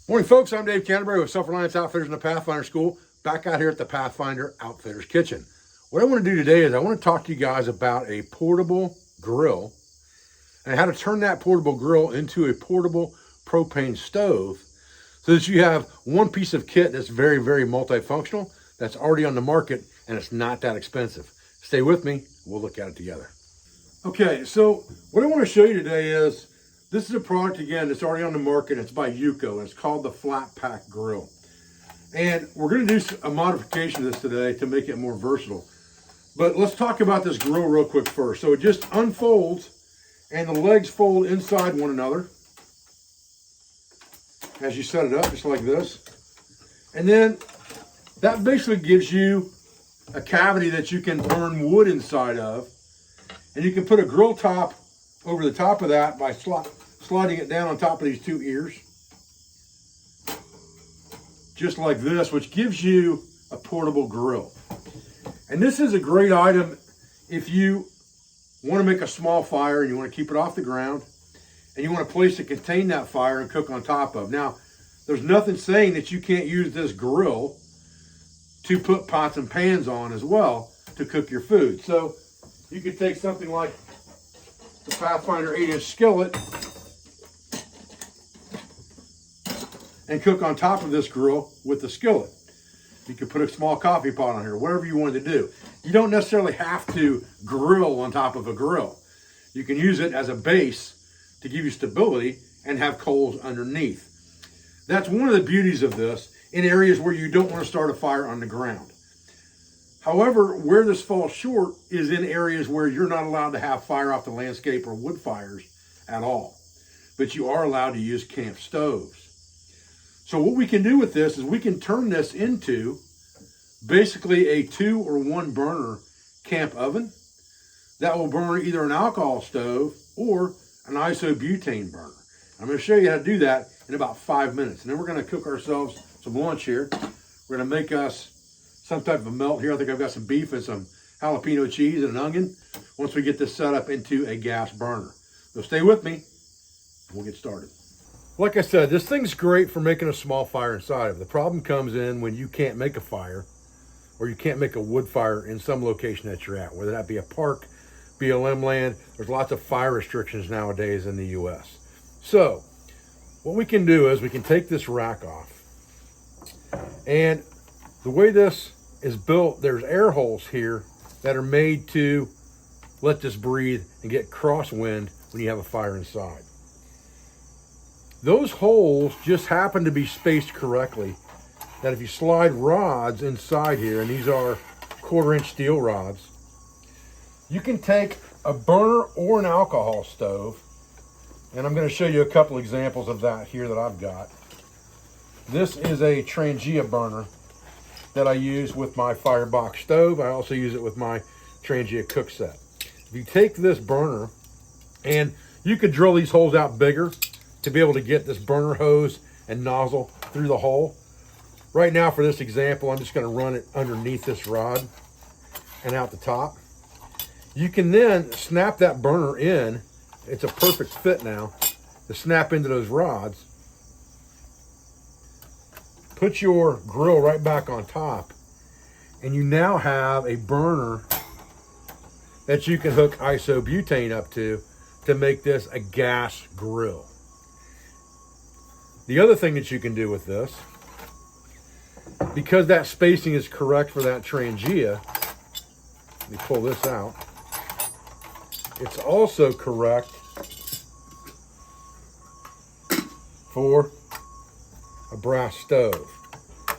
Morning, folks. I'm Dave Canterbury with Self-Reliance Outfitters in the Pathfinder School, back out here at the Pathfinder Outfitters Kitchen. What I want to do today is I want to talk to you guys about a portable grill and how to turn that portable grill into a portable propane stove so that you have one piece of kit that's very, very multifunctional, that's already on the market, and it's not that expensive. Stay with me. We'll look at it together. Okay, so what I want to show you today is this is a product, again, that's already on the market. It's by UCO, and it's called the Flat Pack Grill. And we're going to do a modification of this today to make it more versatile. But let's talk about this grill real quick first. So it just unfolds, and the legs fold inside one another as you set it up, just like this. And then that basically gives you a cavity that you can burn wood inside of. And you can put a grill top over the top of that by sliding it down on top of these two ears, just like this, which gives you a portable grill. And this is a great item if you want to make a small fire and you want to keep it off the ground and you want a place to contain that fire and cook on top of. Now, there's nothing saying that you can't use this grill to put pots and pans on as well to cook your food. So you could take something like the Pathfinder 8-inch skillet and cook on top of this grill with the skillet. You could put a small coffee pot on here, whatever you wanted to do. You don't necessarily have to grill on top of a grill. You can use it as a base to give you stability and have coals underneath. That's one of the beauties of this in areas where you don't want to start a fire on the ground. However, where this falls short is in areas where you're not allowed to have fire off the landscape or wood fires at all, but you are allowed to use camp stoves. So what we can do with this is we can turn this into basically a 2 or 1 burner camp oven that will burn either an alcohol stove or an isobutane burner. I'm going to show you how to do that in about 5 minutes. And then we're going to cook ourselves some lunch here. We're going to make us some type of a melt here. I think I've got some beef and some jalapeno cheese and an onion once we get this set up into a gas burner. So stay with me and we'll get started. Like I said, this thing's great for making a small fire inside of it. The problem comes in when you can't make a fire or you can't make a wood fire in some location that you're at, whether that be a park, BLM land. There's lots of fire restrictions nowadays in the US. So what we can do is we can take this rack off, and the way this is built, there's air holes here that are made to let this breathe and get crosswind when you have a fire inside. Those holes just happen to be spaced correctly, that if you slide rods inside here, and these are 1/4-inch steel rods, you can take a burner or an alcohol stove, and I'm going to show you a couple examples of that here that I've got. This is a Trangia burner that I use with my firebox stove. I also use it with my Trangia cook set. If you take this burner, and you could drill these holes out bigger to be able to get this burner hose and nozzle through the hole. Right now for this example, I'm just going to run it underneath this rod and out the top. You can then snap that burner in. It's a perfect fit now to snap into those rods. Put your grill right back on top, and you now have a burner that you can hook isobutane up to make this a gas grill. The other thing that you can do with this, because that spacing is correct for that Trangia, let me pull this out, it's also correct for a brass stove.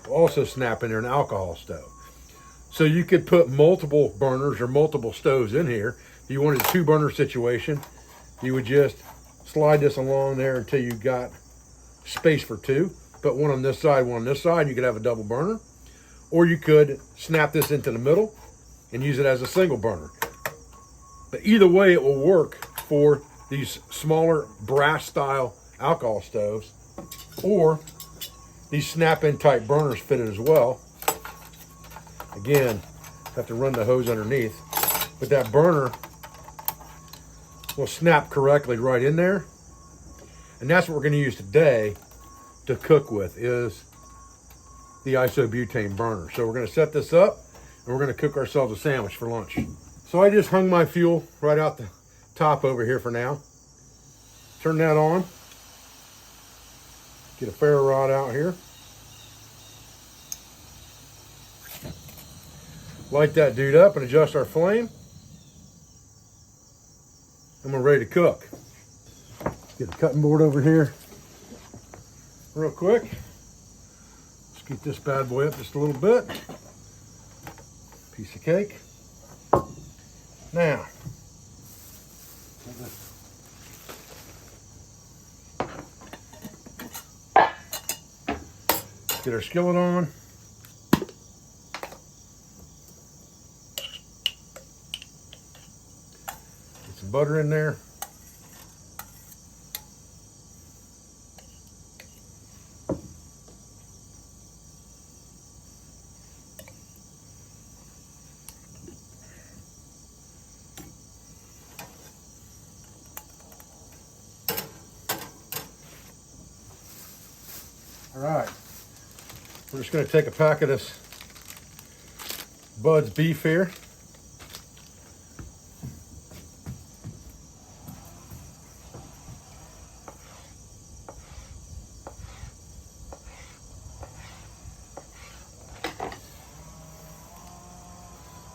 We'll also snap in there an alcohol stove. So you could put multiple burners or multiple stoves in here. If you wanted a 2-burner situation, you would just slide this along there until you got space for 2. Put one on this side, one on this side. You could have a double burner. Or you could snap this into the middle and use it as a single burner. But either way, it will work for these smaller brass style alcohol stoves, or these snap-in type burners fit it as well. Again, have to run the hose underneath, but that burner will snap correctly right in there. And that's what we're going to use today to cook with is the isobutane burner. So we're gonna set this up and we're gonna cook ourselves a sandwich for lunch. So I just hung my fuel right out the top over here for now. Turn that on. Get a ferro rod out here. Light that dude up and adjust our flame. And we're ready to cook. Get a cutting board over here real quick. Let's get this bad boy up just a little bit. Piece of cake. Now, get our skillet on. Get some butter in there. All right, we're just going to take a pack of this Bud's beef here.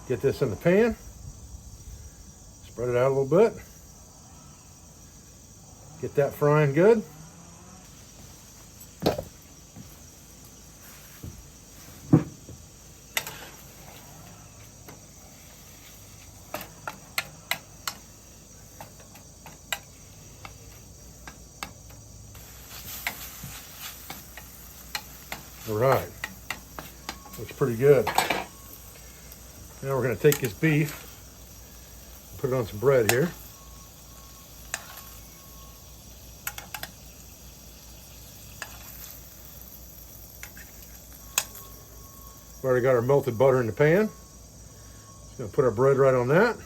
Get this in the pan. Spread it out a little bit. Get that frying good. All right, looks pretty good. Now we're going to take this beef, put it on some bread here. We've already got our melted butter in the pan. Just going to put our bread right on that.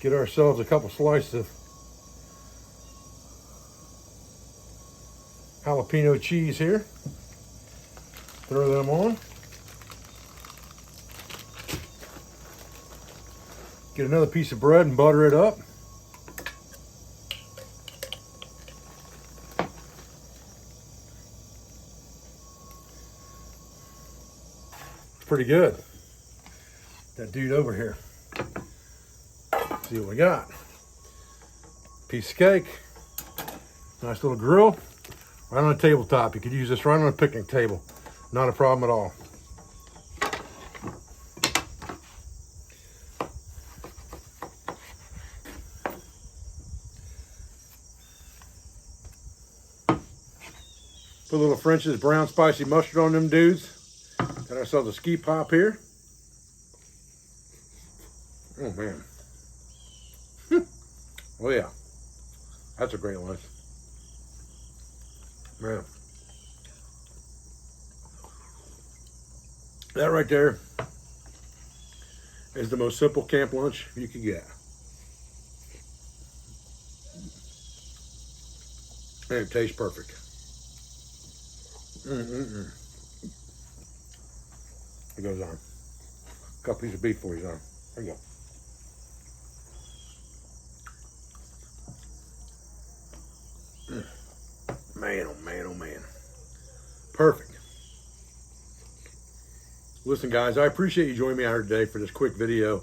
Get ourselves a couple slices of jalapeno cheese here. Throw them on. Get another piece of bread and butter it up. It's pretty good. That dude over here. See what we got. Piece of cake. Nice little grill. Right on a tabletop. You could use this right on a picnic table. Not a problem at all. Put a little French's brown spicy mustard on them dudes. Got ourselves a ski pop here. Oh man. Oh yeah, that's a great lunch. Man. That right there is the most simple camp lunch you could get. And it tastes perfect. It goes on. A couple pieces of beef for you, son. There you go. Man, oh man, oh man. Perfect. Listen guys, I appreciate you joining me out here today for this quick video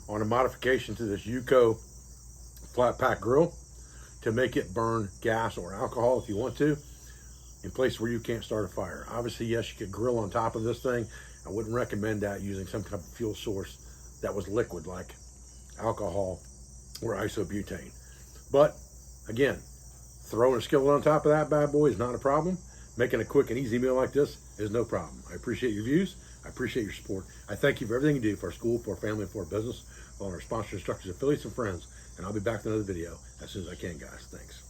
on a modification to this UCO flat pack grill to make it burn gas or alcohol if you want to, in places where you can't start a fire. Obviously, yes, you could grill on top of this thing. I wouldn't recommend that using some type of fuel source that was liquid like alcohol or isobutane. But again, throwing a skillet on top of that bad boy is not a problem. Making a quick and easy meal like this is no problem. I appreciate your views. I appreciate your support. I thank you for everything you do for our school, for our family, for our business, for all our sponsors, instructors, affiliates, and friends. And I'll be back with another video as soon as I can, guys. Thanks.